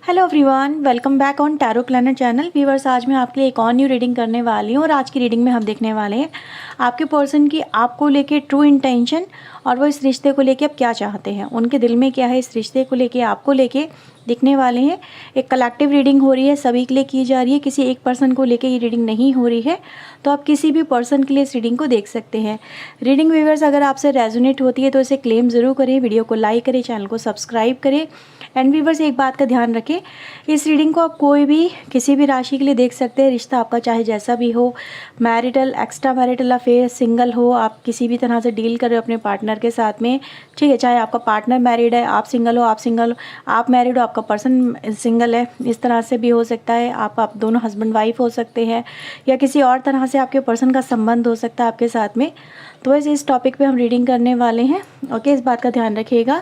Hello everyone, welcome back on tarot planet channel. Viewers, आज मैं आपके लिए एक और न्यू रीडिंग करने वाली हूँ और आज की रीडिंग में हम देखने वाले हैं आपके पर्सन की आपको लेके ट्रू इंटेंशन और वो इस रिश्ते को लेके अब क्या चाहते हैं, उनके दिल में क्या है इस रिश्ते को लेके आपको लेके दिखने वाले हैं। एक कलेक्टिव रीडिंग हो रही है, सभी के लिए की जा रही है, किसी एक पर्सन को लेके ये रीडिंग नहीं हो रही है, तो आप किसी भी पर्सन के लिए इस रीडिंग को देख सकते हैं। रीडिंग व्यूअर्स अगर आपसे रेजोनेट होती है तो इसे क्लेम ज़रूर करें, वीडियो को लाइक करें, चैनल को सब्सक्राइब करें। एंड व्यूअर्स एक बात का ध्यान रखें, इस रीडिंग को आप कोई भी किसी भी राशि के लिए देख सकते हैं। रिश्ता आपका चाहे जैसा भी हो, marital, extra marital affair, single हो, आप किसी भी तरह से डील कर रहे हो अपने पार्टनर के साथ में, ठीक है। चाहे आपका पार्टनर मैरिड है, आप सिंगल हो, आप मैरिड हो, आपका पर्सन सिंगल है, इस तरह से भी हो सकता है। आप दोनों हस्बैंड वाइफ हो सकते हैं या किसी और तरह से आपके पर्सन का संबंध हो सकता है आपके साथ में। तो वैसे इस टॉपिक पे हम रीडिंग करने वाले हैं, ओके, इस बात का ध्यान रखिएगा।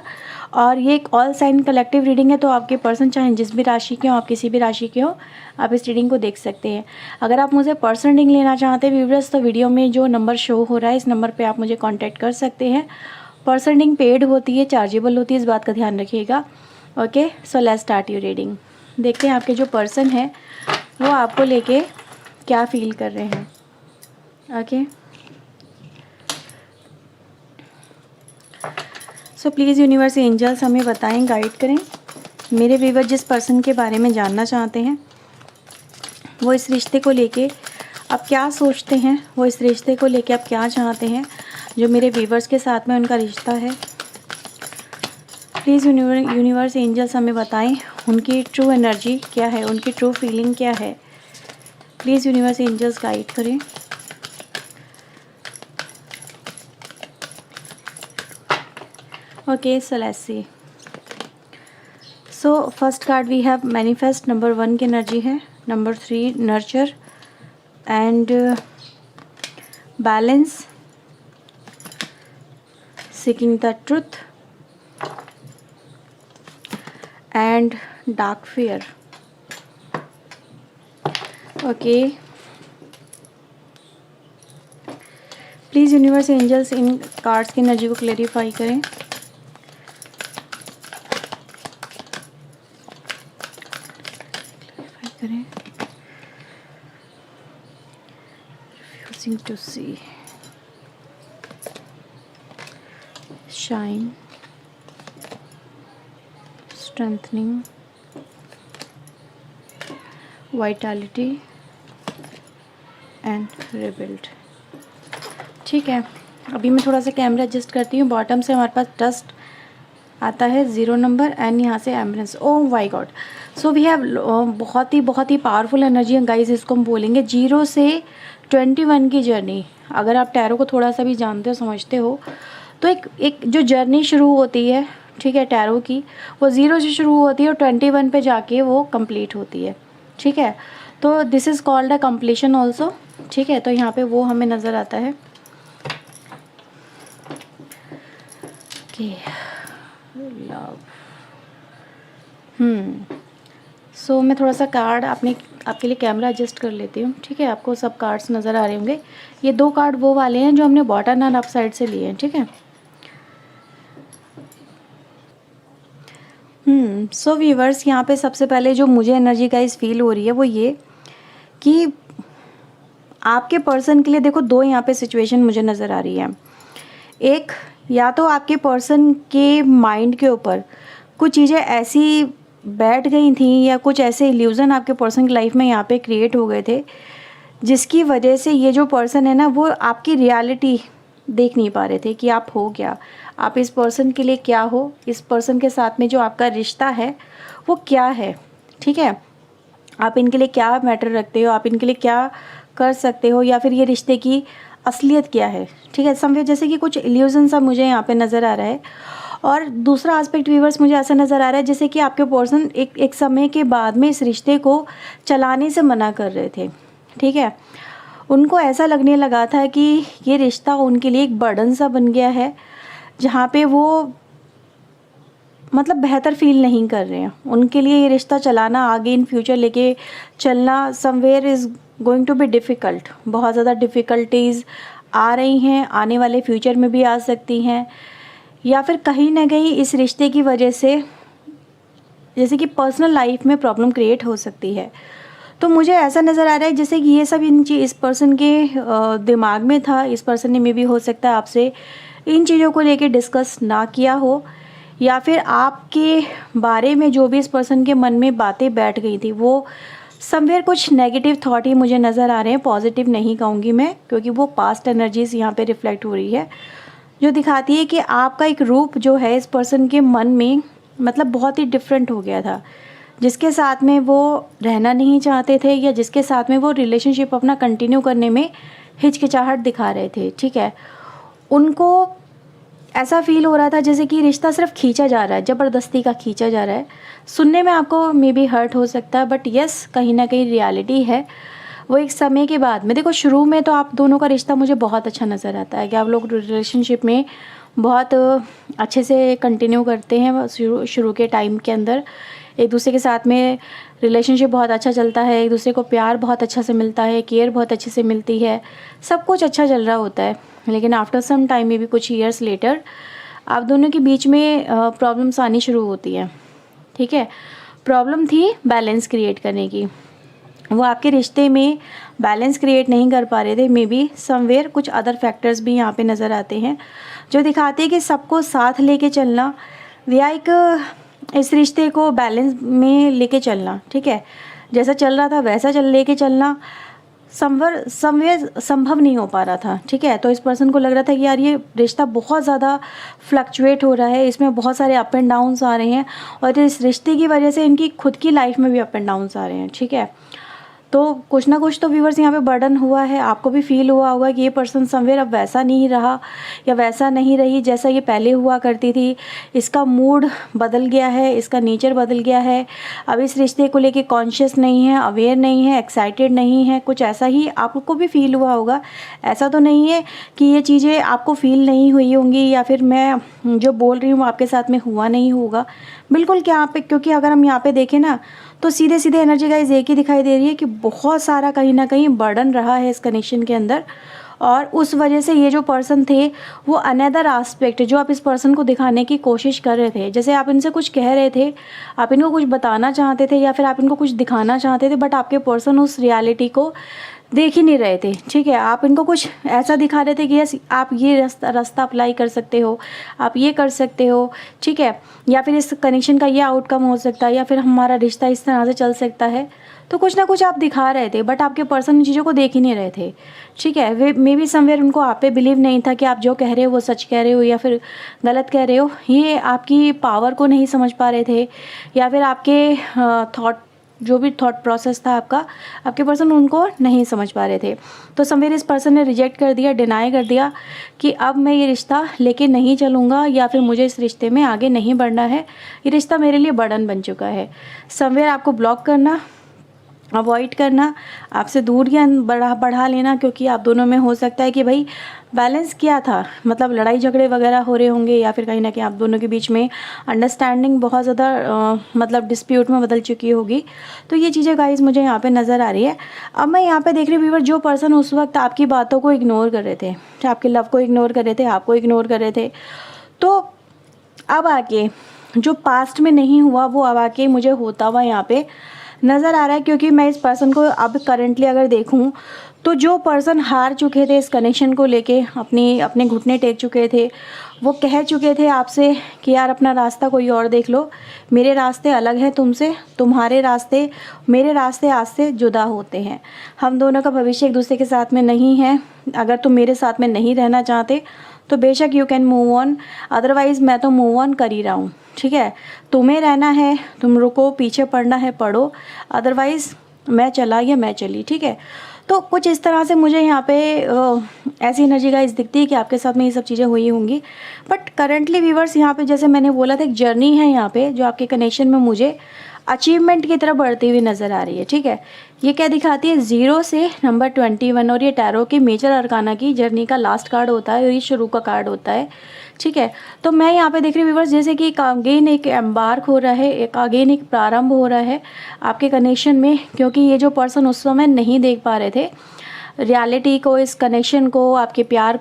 और ये एक ऑल साइन कलेक्टिव रीडिंग है, तो आपके पर्सन चाहे जिस भी राशि के हो, आप किसी भी राशि के हो, आप इस रीडिंग को देख सकते हैं। अगर आप मुझे पर्सन रीडिंग लेना चाहते हैं व्यूअर्स, तो वीडियो में जो नंबर शो हो रहा है इस नंबर पे आप मुझे कांटेक्ट कर सकते हैं। पर्सन रीडिंग पेड होती है, चार्जेबल होती है, इस बात का ध्यान रखिएगा। Okay, so let's start your reading. देखते हैं आपके जो पर्सन है वो आपको लेके क्या फील कर रहे हैं। Okay, so please universe angels हमें बताएं, गाइड करें। मेरे व्यूअर जिस पर्सन के बारे में जानना चाहते हैं वो इस रिश्ते को लेके अब क्या सोचते हैं, वो इस रिश्ते को लेके अब क्या चाहते हैं, जो मेरे व्यूअर्स के साथ में उनका रिश्ता है। प्लीज़ यूनिवर्स एंजल्स हमें बताएं उनकी ट्रू एनर्जी क्या है, उनकी ट्रू फीलिंग क्या है। प्लीज़ यूनिवर्स एंजल्स गाइड करें। Okay, so let's see. So first card we have manifest, number 1 की एनर्जी है, number 3 nurture and balance, seeking the truth and dark fear. Okay, please universe angels in cards की energy को clarify करें। Refusing to see, shine, strengthening, vitality and rebuild। ठीक है, अभी मैं थोड़ा सा कैमरा एडजस्ट करती हूँ। बॉटम से हमारे पास ट्रस्ट आता है 0 नंबर एंड यहाँ से ambulance. Oh my god, so we have बहुत ही पावरफुल एनर्जी है गाइस। इसको हम बोलेंगे 0 से 21 की जर्नी। अगर आप टैरो को थोड़ा सा भी जानते हो, समझते हो, तो एक जो जर्नी शुरू होती है, ठीक है, टैरो की, वो 0 से शुरू होती है और 21 पे जाके वो कंप्लीट होती है, ठीक है। तो this is called a completion also, ठीक है। तो यहाँ पे वो हमें नज़र आता है। Okay, love. सो मैं थोड़ा सा कार्ड आपके लिए कैमरा एडजस्ट कर लेती हूँ, ठीक है। आपको सब कार्ड्स नज़र आ रहे होंगे। ये 2 कार्ड वो वाले हैं जो हमने बॉटम एंड अप साइड से लिए हैं, ठीक है। सो व्यूअर्स, यहाँ पे सबसे पहले जो मुझे एनर्जी का इस फील हो रही है वो ये कि आपके पर्सन के लिए देखो 2 यहाँ पे सिचुएशन मुझे नज़र आ रही है। एक, या तो आपके पर्सन के माइंड के ऊपर कुछ चीज़ें ऐसी बैठ गई थी या कुछ ऐसे इल्यूज़न आपके पर्सन की लाइफ में यहाँ पे क्रिएट हो गए थे जिसकी वजह से ये जो पर्सन है ना वो आपकी रियलिटी देख नहीं पा रहे थे कि आप हो क्या, आप इस पर्सन के लिए क्या हो, इस पर्सन के साथ में जो आपका रिश्ता है वो क्या है, ठीक है। आप इनके लिए क्या मैटर रखते हो, आप इनके लिए क्या कर सकते हो, या फिर ये रिश्ते की असलियत क्या है, ठीक है। समझे, जैसे कि कुछ इल्यूजन सा मुझे यहाँ पे नज़र आ रहा है। और दूसरा एस्पेक्ट व्यूअर्स मुझे ऐसा नज़र आ रहा है जैसे कि आपके पर्सन एक समय के बाद में इस रिश्ते को चलाने से मना कर रहे थे, ठीक है। उनको ऐसा लगने लगा था कि ये रिश्ता उनके लिए एक बर्डन सा बन गया है, जहाँ पे वो मतलब बेहतर फील नहीं कर रहे हैं। उनके लिए ये रिश्ता चलाना, आगे इन फ्यूचर लेके चलना somewhere is going to be difficult. बहुत ज़्यादा डिफ़िकल्टीज़ आ रही हैं, आने वाले फ्यूचर में भी आ सकती हैं, या फिर कहीं ना कहीं इस रिश्ते की वजह से जैसे कि पर्सनल लाइफ में प्रॉब्लम क्रिएट हो सकती है। तो मुझे ऐसा नज़र आ रहा है जैसे कि ये सब इस पर्सन के दिमाग में था। इस पर्सन ने मे भी हो सकता है आपसे इन चीज़ों को लेके डिस्कस ना किया हो, या फिर आपके बारे में जो भी इस पर्सन के मन में बातें बैठ गई थी वो समवेयर कुछ नेगेटिव थॉट ही मुझे नज़र आ रहे हैं, पॉजिटिव नहीं कहूँगी मैं, क्योंकि वो पास्ट एनर्जीज यहाँ पे रिफ्लेक्ट हो रही है, जो दिखाती है कि आपका एक रूप जो है इस पर्सन के मन में मतलब बहुत ही डिफरेंट हो गया था। जिसके साथ में वो रहना नहीं चाहते थे या जिसके साथ में वो रिलेशनशिप अपना कंटिन्यू करने में हिचकिचाहट दिखा रहे थे, ठीक है। उनको ऐसा फील हो रहा था जैसे कि रिश्ता सिर्फ खींचा जा रहा है, ज़बरदस्ती का खींचा जा रहा है। सुनने में आपको मे बी हर्ट हो सकता है, बट यस कहीं ना कहीं रियलिटी है। वो एक समय के बाद में, देखो शुरू में तो आप दोनों का रिश्ता मुझे बहुत अच्छा नज़र आता है कि आप लोग रिलेशनशिप में बहुत अच्छे से कंटिन्यू करते हैं। शुरू के टाइम के अंदर एक दूसरे के साथ में रिलेशनशिप बहुत अच्छा चलता है, एक दूसरे को प्यार बहुत अच्छा से मिलता है, केयर बहुत अच्छे से मिलती है, सब कुछ अच्छा चल रहा होता है। लेकिन आफ्टर सम टाइम में भी कुछ ईयर्स लेटर आप दोनों के बीच में प्रॉब्लम्स आनी शुरू होती है, ठीक है। प्रॉब्लम थी बैलेंस क्रिएट करने की। वो आपके रिश्ते में बैलेंस क्रिएट नहीं कर पा रहे थे। मे बी समवेयर कुछ अदर फैक्टर्स भी यहाँ पे नज़र आते हैं जो दिखाते हैं कि सबको साथ लेके चलना या एक इस रिश्ते को बैलेंस में लेके चलना, ठीक है। जैसा चल रहा था वैसा लेके चलना समवेयर संभव नहीं हो पा रहा था, ठीक है। तो इस पर्सन को लग रहा था कि यार ये रिश्ता बहुत ज़्यादा फ्लक्चुएट हो रहा है, इसमें बहुत सारे अप एंड डाउन्स आ रहे हैं और इस रिश्ते की वजह से इनकी खुद की लाइफ में भी अप एंड डाउन्स आ रहे हैं, ठीक है। तो कुछ ना कुछ तो व्यूवर्स यहाँ पे बर्डन हुआ है। आपको भी फील हुआ होगा कि ये पर्सन समवेयर अब वैसा नहीं रहा या वैसा नहीं रही जैसा ये पहले हुआ करती थी। इसका मूड बदल गया है, इसका नेचर बदल गया है। अब इस रिश्ते को लेके कॉन्शियस नहीं है, अवेयर नहीं है, एक्साइटेड नहीं है, कुछ ऐसा ही आपको भी फील हुआ होगा। ऐसा तो नहीं है कि ये चीज़ें आपको फील नहीं हुई होंगी या फिर मैं जो बोल रही हूँ आपके साथ में हुआ नहीं होगा, बिल्कुल। क्या पे, क्योंकि अगर हम यहाँ पे देखें ना तो सीधे सीधे एनर्जी गाइस एक ही दिखाई दे रही है कि बहुत सारा कहीं ना कहीं बर्डन रहा है इस कनेक्शन के अंदर। और उस वजह से ये जो पर्सन थे वो अनदर आस्पेक्ट जो आप इस पर्सन को दिखाने की कोशिश कर रहे थे, जैसे आप इनसे कुछ कह रहे थे, आप इनको कुछ बताना चाहते थे या फिर आप इनको कुछ दिखाना चाहते थे, बट आपके पर्सन उस रियलिटी को देख ही नहीं रहे थे, ठीक है। आप इनको कुछ ऐसा दिखा रहे थे कि यस आप ये रास्ता अप्लाई कर सकते हो, आप ये कर सकते हो, ठीक है, या फिर इस कनेक्शन का ये आउटकम हो सकता है या फिर हमारा रिश्ता इस तरह से चल सकता है। तो कुछ ना कुछ आप दिखा रहे थे, बट आपके पर्सन इन चीज़ों को देख ही नहीं रहे थे, ठीक है। वे मे बी समवेयर उनको आप पे बिलीव नहीं था कि आप जो कह रहे हो वो सच कह रहे हो या फिर गलत कह रहे हो। ये आपकी पावर को नहीं समझ पा रहे थे या फिर आपके जो भी थॉट प्रोसेस था आपके पर्सन उनको नहीं समझ पा रहे थे। तो समवेयर इस पर्सन ने रिजेक्ट कर दिया, डिनाई कर दिया कि अब मैं ये रिश्ता लेके नहीं चलूँगा या फिर मुझे इस रिश्ते में आगे नहीं बढ़ना है, ये रिश्ता मेरे लिए बर्डन बन चुका है। समवेयर आपको ब्लॉक करना, अवॉइड करना, आपसे दूरियां बढ़ा लेना, क्योंकि आप दोनों में हो सकता है कि भाई बैलेंस क्या था, मतलब लड़ाई झगड़े वगैरह हो रहे होंगे या फिर कहीं ना कहीं आप दोनों के बीच में अंडरस्टैंडिंग बहुत ज़्यादा मतलब डिस्प्यूट में बदल चुकी होगी। तो ये चीज़ें गाइस मुझे यहाँ पे नज़र आ रही है। अब मैं यहाँ पे देख रही हूँ व्यूअर, जो पर्सन उस वक्त आपकी बातों को इग्नोर कर रहे थे, आपके लव को इग्नोर कर रहे थे, आपको इग्नोर कर रहे थे, तो अब आके जो पास्ट में नहीं हुआ वो अब आके मुझे होता हुआ यहाँ पे नज़र आ रहा है। क्योंकि मैं इस पर्सन को अब करंटली अगर देखूं तो जो पर्सन हार चुके थे इस कनेक्शन को लेके, अपने घुटने टेक चुके थे, वो कह चुके थे आपसे कि यार अपना रास्ता कोई और देख लो, मेरे रास्ते अलग हैं तुमसे, तुम्हारे रास्ते मेरे रास्ते आज से जुदा होते हैं, हम दोनों का भविष्य एक दूसरे के साथ में नहीं है। अगर तुम मेरे साथ में नहीं रहना चाहते तो बेशक you can move on, otherwise मैं तो मूव ऑन कर ही रहा हूँ, ठीक है। तुम्हें रहना है तुम रुको, पीछे पड़ना है पड़ो, अदरवाइज़ मैं चला या मैं चली, ठीक है। तो कुछ इस तरह से मुझे यहाँ पे ऐसी एनर्जी गाइस दिखती है कि आपके साथ में ये सब चीज़ें हुई होंगी। बट करंटली व्यूअर्स यहाँ पे जैसे मैंने बोला था एक जर्नी है यहाँ पे जो आपके कनेक्शन में मुझे अचीवमेंट की तरफ बढ़ती हुई नज़र आ रही है, ठीक है। ये क्या दिखाती है 0 से नंबर 21, और ये टैरो के मेजर अरकाना की जर्नी का लास्ट कार्ड होता है और ये शुरू का कार्ड होता है, ठीक है। तो मैं यहाँ पे देख रही हूँ व्यूअर्स जैसे कि अगेन एक एम्बार्क हो रहा है, एक अगेन एक प्रारंभ हो रहा है आपके कनेक्शन में, क्योंकि ये जो पर्सन उस समय नहीं देख पा रहे थे रियलिटी को, इस कनेक्शन को, आपके प्यार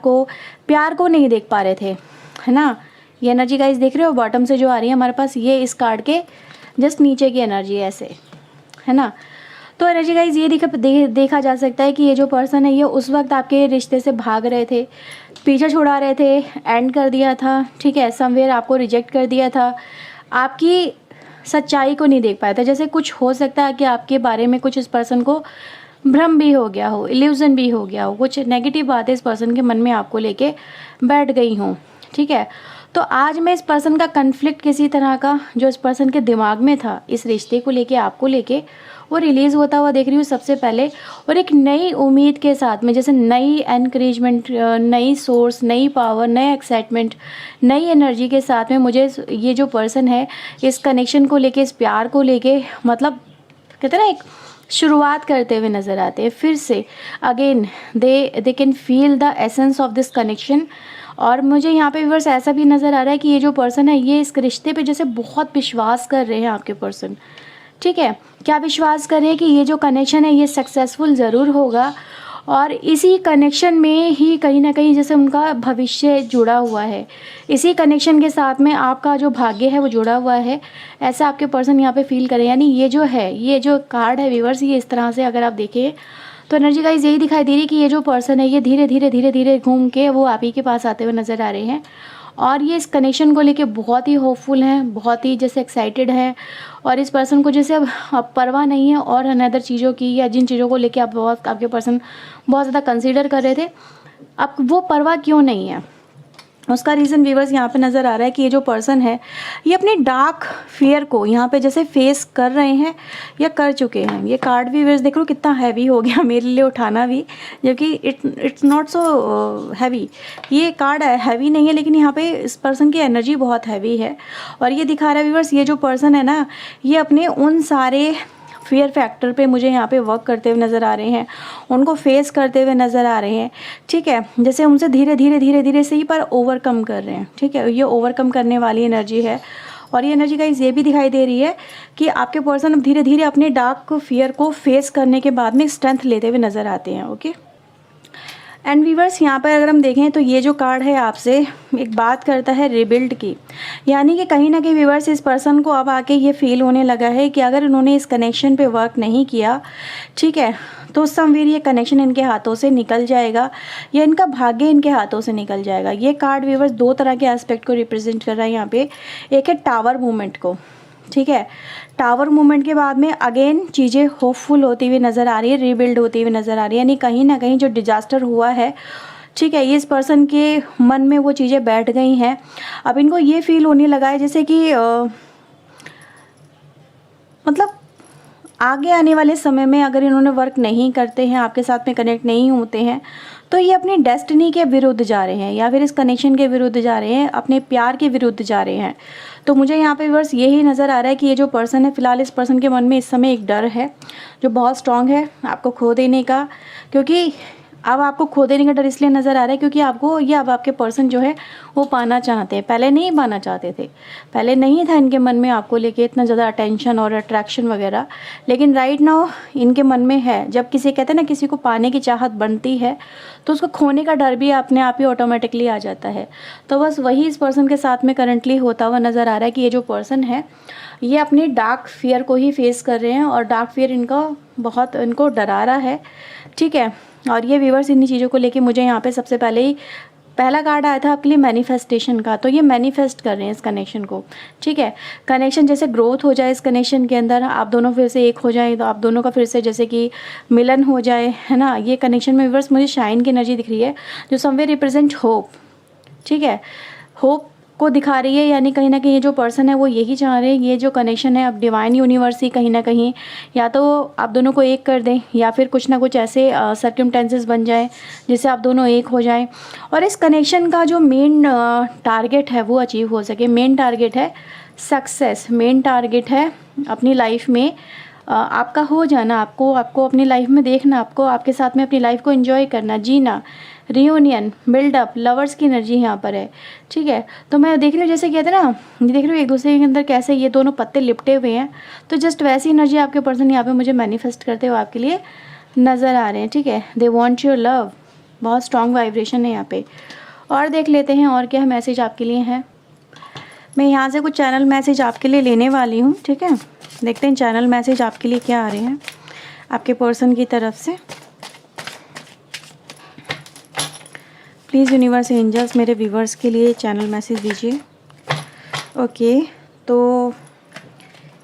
को नहीं देख पा रहे थे, है ना। ये एनर्जी गाइस देख रहे हो बॉटम से जो आ रही है हमारे पास, ये इस कार्ड के जस्ट नीचे की एनर्जी ऐसे, है ना। तो एनर्जी गाइज ये देखा जा सकता है कि ये जो पर्सन है ये उस वक्त आपके रिश्ते से भाग रहे थे, पीछे छुड़ा रहे थे, एंड कर दिया था, ठीक है, समवेयर आपको रिजेक्ट कर दिया था, आपकी सच्चाई को नहीं देख पाया था। जैसे कुछ हो सकता है कि आपके बारे में कुछ इस पर्सन को भ्रम भी हो गया हो, इल्यूजन भी हो गया हो, कुछ नेगेटिव बातें इस पर्सन के मन में आपको लेके बैठ गई हों, ठीक है। तो आज मैं इस पर्सन का कन्फ्लिक्ट किसी तरह का जो इस पर्सन के दिमाग में था इस रिश्ते को लेके, आपको लेके, वो रिलीज़ होता हुआ देख रही हूँ सबसे पहले। और एक नई उम्मीद के साथ में, जैसे नई एनकरेजमेंट, नई सोर्स, नई पावर, नए एक्साइटमेंट, नई एनर्जी के साथ में मुझे ये जो पर्सन है इस कनेक्शन को लेके, इस प्यार को लेके, मतलब कहते हैं ना एक शुरुआत करते हुए नज़र आते हैं फिर से। Again they can feel the essence of this connection. और मुझे यहाँ पे व्यूअर्स ऐसा भी नज़र आ रहा है कि ये जो पर्सन है ये इस रिश्ते पे जैसे बहुत विश्वास कर रहे हैं आपके पर्सन, ठीक है। क्या विश्वास कर रहे हैं कि ये जो कनेक्शन है ये सक्सेसफुल ज़रूर होगा, और इसी कनेक्शन में ही कहीं ना कहीं जैसे उनका भविष्य जुड़ा हुआ है, इसी कनेक्शन के साथ में आपका जो भाग्य है वो जुड़ा हुआ है, ऐसा आपके पर्सन यहाँ पे फील करें। यानी ये जो है, ये जो कार्ड है व्यूअर्स, ये इस तरह से अगर आप देखें तो एनर्जी गाइस यही दिखाई दे रही है कि ये जो पर्सन है ये धीरे धीरे घूम के वो आप ही के पास आते हुए नज़र आ रहे हैं। और ये इस कनेक्शन को लेके बहुत ही होपफुल हैं, बहुत ही जैसे एक्साइटेड हैं, और इस पर्सन को जैसे अब परवाह नहीं है और अनदर चीज़ों की, या जिन चीज़ों को लेके आप आपके पर्सन बहुत ज़्यादा कंसीडर कर रहे थे, अब वो परवाह क्यों नहीं है, उसका रीज़न व्यूअर्स यहाँ पे नज़र आ रहा है कि ये जो पर्सन है ये अपने डार्क फियर को यहाँ पे जैसे फेस कर रहे हैं या कर चुके हैं। ये कार्ड भी व्यूअर्स देख लो कितना हैवी हो गया मेरे लिए उठाना भी, जबकि इट्स नॉट सो हैवी। ये कार्ड हैवी नहीं है, लेकिन यहाँ पे इस पर्सन की एनर्जी बहुत हैवी है। और ये दिखा रहा है व्यूअर्स, ये जो पर्सन है ना ये अपने उन सारे फियर फैक्टर पे मुझे यहाँ पे वर्क करते हुए नज़र आ रहे हैं, उनको फेस करते हुए नज़र आ रहे हैं, ठीक है। जैसे उनसे धीरे धीरे से ही पर ओवरकम कर रहे हैं, ठीक है। ये ओवरकम करने वाली एनर्जी है। और ये एनर्जी गाइस ये भी दिखाई दे रही है कि आपके पर्सन अब धीरे धीरे अपने डार्क फियर को फेस करने के बाद में स्ट्रेंथ लेते हुए नज़र आते हैं, ओके। एंड वीवर्स यहाँ पर अगर हम देखें तो ये जो कार्ड है आपसे एक बात करता है रिबिल्ड की, यानी कि कहीं ना कहीं वीवर्स इस पर्सन को अब आके ये फील होने लगा है कि अगर इन्होंने इस कनेक्शन पे वर्क नहीं किया, ठीक है, तो समवेयर ये कनेक्शन इनके हाथों से निकल जाएगा या इनका भाग्य इनके हाथों से निकल जाएगा। ये कार्ड वीवर्स दो तरह के एस्पेक्ट को रिप्रेजेंट कर रहा है यहाँ पे। एक है टावर मूवमेंट को, ठीक है। टावर मूवमेंट के बाद में अगेन चीज़ें होपफुल होती हुई नज़र आ रही है, रीबिल्ड होती हुई नज़र आ रही है, यानी कहीं ना कहीं जो डिजास्टर हुआ है, ठीक है, ये इस पर्सन के मन में वो चीज़ें बैठ गई हैं। अब इनको ये फील होने लगा है जैसे कि मतलब आगे आने वाले समय में अगर इन्होंने वर्क नहीं करते हैं, आपके साथ में कनेक्ट नहीं होते हैं, तो ये अपनी डेस्टिनी के विरुद्ध जा रहे हैं या फिर इस कनेक्शन के विरुद्ध जा रहे हैं, अपने प्यार के विरुद्ध जा रहे हैं। तो मुझे यहाँ पे बस यही नज़र आ रहा है कि ये जो पर्सन है, फिलहाल इस पर्सन के मन में इस समय एक डर है जो बहुत स्ट्रांग है आपको खो देने का, क्योंकि अब आपको खो देने का डर इसलिए नज़र आ रहा है क्योंकि आपको ये अब आपके पर्सन जो है वो पाना चाहते हैं, पहले नहीं पाना चाहते थे, पहले नहीं था इनके मन में आपको लेके इतना ज़्यादा अटेंशन और अट्रैक्शन वगैरह, लेकिन राइट नाउ इनके मन में है। जब किसी कहते हैं ना किसी को पाने की चाहत बनती है तो उसको खोने का डर भी अपने आप ही ऑटोमेटिकली आ जाता है। तो बस वही इस पर्सन के साथ में करंटली होता हुआ नज़र आ रहा है कि ये जो पर्सन है ये अपने डार्क फियर को ही फेस कर रहे हैं और डार्क फियर इनका बहुत इनको डरा रहा है, ठीक है। और ये व्यूअर्स इन्हीं चीज़ों को लेके मुझे यहाँ पे सबसे पहले ही पहला कार्ड आया था आपके लिए मैनिफेस्टेशन का, तो ये मैनिफेस्ट कर रहे हैं इस कनेक्शन को, ठीक है। कनेक्शन जैसे ग्रोथ हो जाए इस कनेक्शन के अंदर, आप दोनों फिर से एक हो जाए, तो आप दोनों का फिर से जैसे कि मिलन हो जाए, है ना। ये कनेक्शन में व्यूअर्स मुझे शाइन की एनर्जी दिख रही है जो समवेयर रिप्रेजेंट होप, ठीक है, होप को दिखा रही है। यानी कहीं ना कहीं ये जो पर्सन है वो यही चाह रहे हैं, ये जो कनेक्शन है अब डिवाइन यूनिवर्स ही कहीं ना कहीं या तो आप दोनों को एक कर दें या फिर कुछ ना कुछ ऐसे सर्कमस्टेंसेस बन जाए जिससे आप दोनों एक हो जाएं और इस कनेक्शन का जो मेन टारगेट है वो अचीव हो सके। मेन टारगेट है सक्सेस, मेन टारगेट है अपनी लाइफ में आपका हो जाना, आपको अपनी लाइफ में देखना, आपको आपके साथ में अपनी लाइफ को एंजॉय करना, जीना, रियूनियन, बिल्डअप, लवर्स की एनर्जी यहाँ पर है, ठीक है। तो मैं देख रही हूँ जैसे कहते हैं ना, ये देख रही हूँ एक दूसरे के अंदर कैसे ये दोनों पत्ते लिपटे हुए हैं, तो जस्ट वैसी एनर्जी आपके पर्सन यहाँ पे मुझे मैनिफेस्ट करते हुए आपके लिए नज़र आ रहे हैं, ठीक है। दे वॉन्ट योर लव, बहुत स्ट्रॉन्ग वाइब्रेशन है यहाँ पे। और देख लेते हैं और क्या मैसेज आपके लिए है। मैं यहाँ से कुछ चैनल मैसेज आपके लिए लेने वाली हूँ, ठीक है। देखते हैं चैनल मैसेज आपके लिए क्या आ रहे हैं आपके पर्सन की तरफ से। प्लीज़ यूनिवर्स एंजल्स मेरे व्यूवर्स के लिए चैनल मैसेज दीजिए। ओके, तो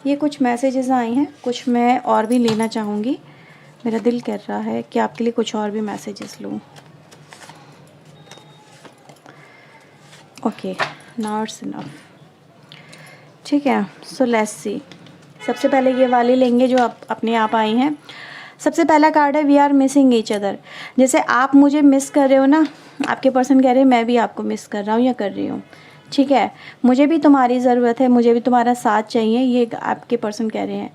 ये कुछ मैसेजेस आए हैं, कुछ मैं और भी लेना चाहूँगी। मेरा दिल कर रहा है कि आपके लिए कुछ और भी मैसेजेस लूँ। ओके, नाउ इट्स इनफ, ठीक है। सो लेट्स सी, सबसे पहले ये वाले लेंगे जो अपने आप आई हैं। सबसे पहला कार्ड है we are missing each other. जैसे आप मुझे मिस कर रहे हो ना, आपके पर्सन कह रहे हैं मैं भी आपको मिस कर रहा हूँ या कर रही हूँ, ठीक है। मुझे भी तुम्हारी ज़रूरत है, मुझे भी तुम्हारा साथ चाहिए, ये आपके पर्सन कह रहे हैं।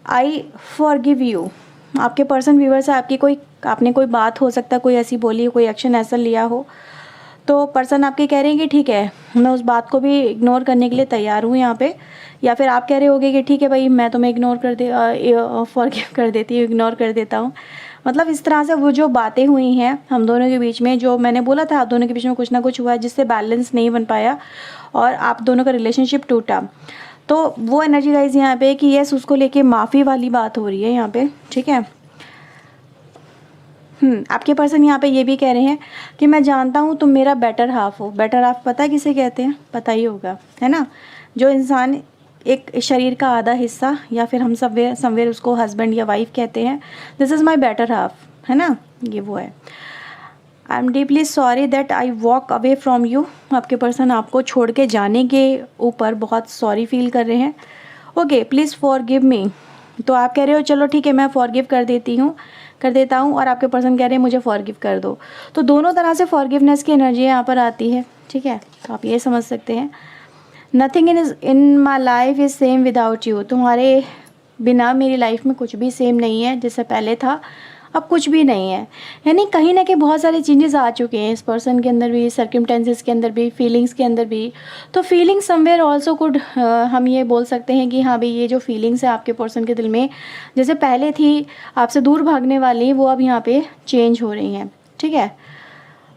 I forgive you. आपके पर्सन व्यूअर से आपने कोई बात हो सकता है, कोई ऐसी बोली, कोई एक्शन ऐसा लिया हो, तो पर्सन आपके कह रहे हैं कि ठीक है मैं उस बात को भी इग्नोर करने के लिए तैयार हूँ यहाँ पे। या फिर आप कह रहे होगे कि ठीक है भाई मैं तुम्हें फॉरगिव कर देती हूँ, इग्नोर कर देता हूँ। मतलब इस तरह से वो जो बातें हुई हैं हम दोनों के बीच में, जो मैंने बोला था आप दोनों के बीच में कुछ ना कुछ हुआ है जिससे बैलेंस नहीं बन पाया और आप दोनों का रिलेशनशिप टूटा, तो वो एनर्जी गाइज यहाँ पे कि यस उसको लेके माफ़ी वाली बात हो रही है यहाँ पे, ठीक है। आपके पर्सन यहाँ पे ये भी कह रहे हैं कि मैं जानता हूँ तुम मेरा बेटर हाफ हो। बेटर हाफ पता है किसे कहते हैं? पता ही होगा, है ना। जो इंसान एक शरीर का आधा हिस्सा, या फिर हम समवेयर उसको हस्बैंड या वाइफ कहते हैं, this is my better half, है ना, ये वो है। I am deeply sorry that I walk away from you. आपके पर्सन आपको छोड़ के जाने के ऊपर बहुत सॉरी फील कर रहे हैं। Okay, please forgive me. तो आप कह रहे हो चलो ठीक है मैं फॉरगिव कर देता हूँ, और आपके पर्सन कह रहे हैं मुझे फॉरगिव कर दो। तो दोनों तरह से फॉरगिवनेस की एनर्जी यहाँ पर आती है, ठीक है। तो आप ये समझ सकते हैं nothing in my life is same without you. तुम्हारे बिना मेरी लाइफ में कुछ भी सेम नहीं है, जैसे पहले था अब कुछ भी नहीं है। यानी कहीं ना कहीं बहुत सारे चेंजेस आ चुके हैं इस पर्सन के अंदर भी, सर्कमटेंसेस के अंदर भी, फीलिंग्स के अंदर भी। तो फीलिंग्स समवेयर ऑल्सो कुड, हम ये बोल सकते हैं कि हाँ भाई ये जो फीलिंग्स है आपके पर्सन के दिल में, जैसे पहले थी आपसे दूर भागने वाली, वो अब यहाँ पे चेंज हो रही हैं, ठीक है।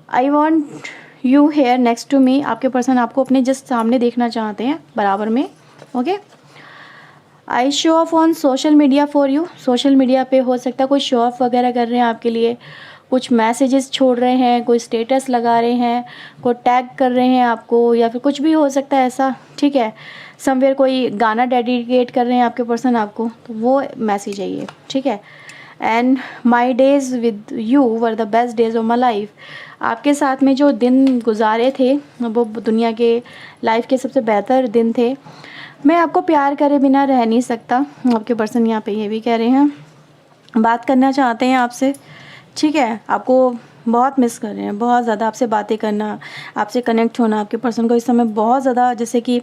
I want you here next to me. आपके पर्सन आपको अपने जस्ट सामने देखना चाहते हैं, बराबर में, okay. I show off on social media for you. Social media पे हो सकता है कोई शो ऑफ वगैरह कर रहे हैं आपके लिए, कुछ मैसेजेस छोड़ रहे हैं, कोई स्टेटस लगा रहे हैं, कोई टैग कर रहे हैं आपको, या फिर कुछ भी हो सकता है ऐसा, ठीक है। समवेयर कोई गाना डेडिकेट कर रहे हैं आपके पर्सन आपको, तो वो मैसेज है ये, ठीक है। And my days with you were the best days of my life. आपके साथ में जो दिन गुजारे थे वो दुनिया के लाइफ के सबसे बेहतर दिन थे। मैं आपको प्यार करे बिना रह नहीं सकता। आपके पर्सन यहाँ पे ये भी कह रहे हैं, बात करना चाहते हैं आपसे, ठीक है। आपको बहुत मिस कर रहे हैं, बहुत ज़्यादा आपसे बातें करना, आपसे कनेक्ट होना आपके पर्सन को इस समय बहुत ज़्यादा जैसे कि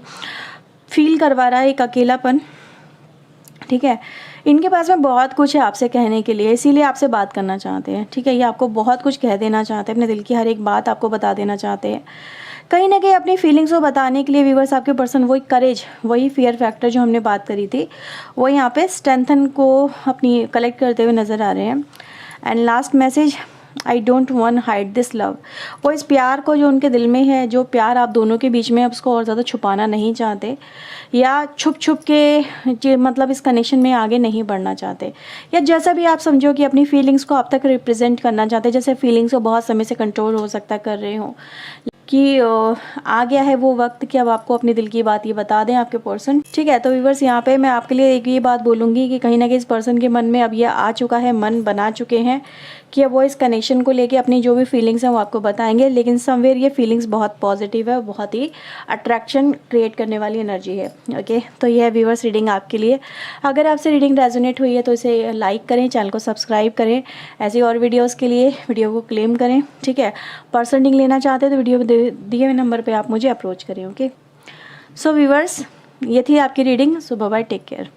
फील करवा रहा है, एक अकेलापन, ठीक है। इनके पास में बहुत कुछ है आपसे कहने के लिए, इसीलिए आपसे बात करना चाहते हैं, ठीक है। ये आपको बहुत कुछ कह देना चाहते हैं, अपने दिल की हर एक बात आपको बता देना चाहते हैं। कहीं ना कहीं अपनी फीलिंग्स को बताने के लिए व्यूअर्स आपके पर्सन वही करेज, वही फियर फैक्टर जो हमने बात करी थी, वो यहाँ पे स्ट्रेंथन को अपनी कलेक्ट करते हुए नज़र आ रहे हैं। And last message, I don't want hide this love. वो इस प्यार को जो उनके दिल में है, जो प्यार आप दोनों के बीच में, अब उसको और ज़्यादा छुपाना नहीं चाहते, या छुप के मतलब इस कनेक्शन में आगे नहीं बढ़ना चाहते, या जैसा भी आप समझो कि अपनी फीलिंग्स को आप तक रिप्रेजेंट करना चाहते, जैसे फीलिंग्स को बहुत समय से कंट्रोल हो सकता है कर रहे हो, कि आ गया है वो वक्त कि अब आपको अपने दिल की बात ये बता दें आपके पर्सन, ठीक है। तो व्यूअर्स यहाँ पे मैं आपके लिए एक ये बात बोलूँगी कि कहीं ना कहीं इस पर्सन के मन में अब ये आ चुका है, मन बना चुके हैं कि अब वो इस कनेक्शन को लेके अपनी जो भी फीलिंग्स हैं वो आपको बताएंगे। लेकिन समवेयर ये फीलिंग्स बहुत पॉजिटिव है, बहुत ही अट्रैक्शन क्रिएट करने वाली एनर्जी है, ओके। तो ये है व्यूअर्स रीडिंग आपके लिए। अगर आपसे रीडिंग रेजोनेट हुई है तो इसे लाइक करें, चैनल को सब्सक्राइब करें, ऐसी और वीडियोज़ के लिए वीडियो को क्लेम करें, ठीक है। पर्सन रीडिंग लेना चाहते हैं तो वीडियो दिए हुए नंबर पे आप मुझे अप्रोच करें, ओके। सो व्यूअर्स ये थी आपकी रीडिंग। सो बाय बाय, टेक केयर।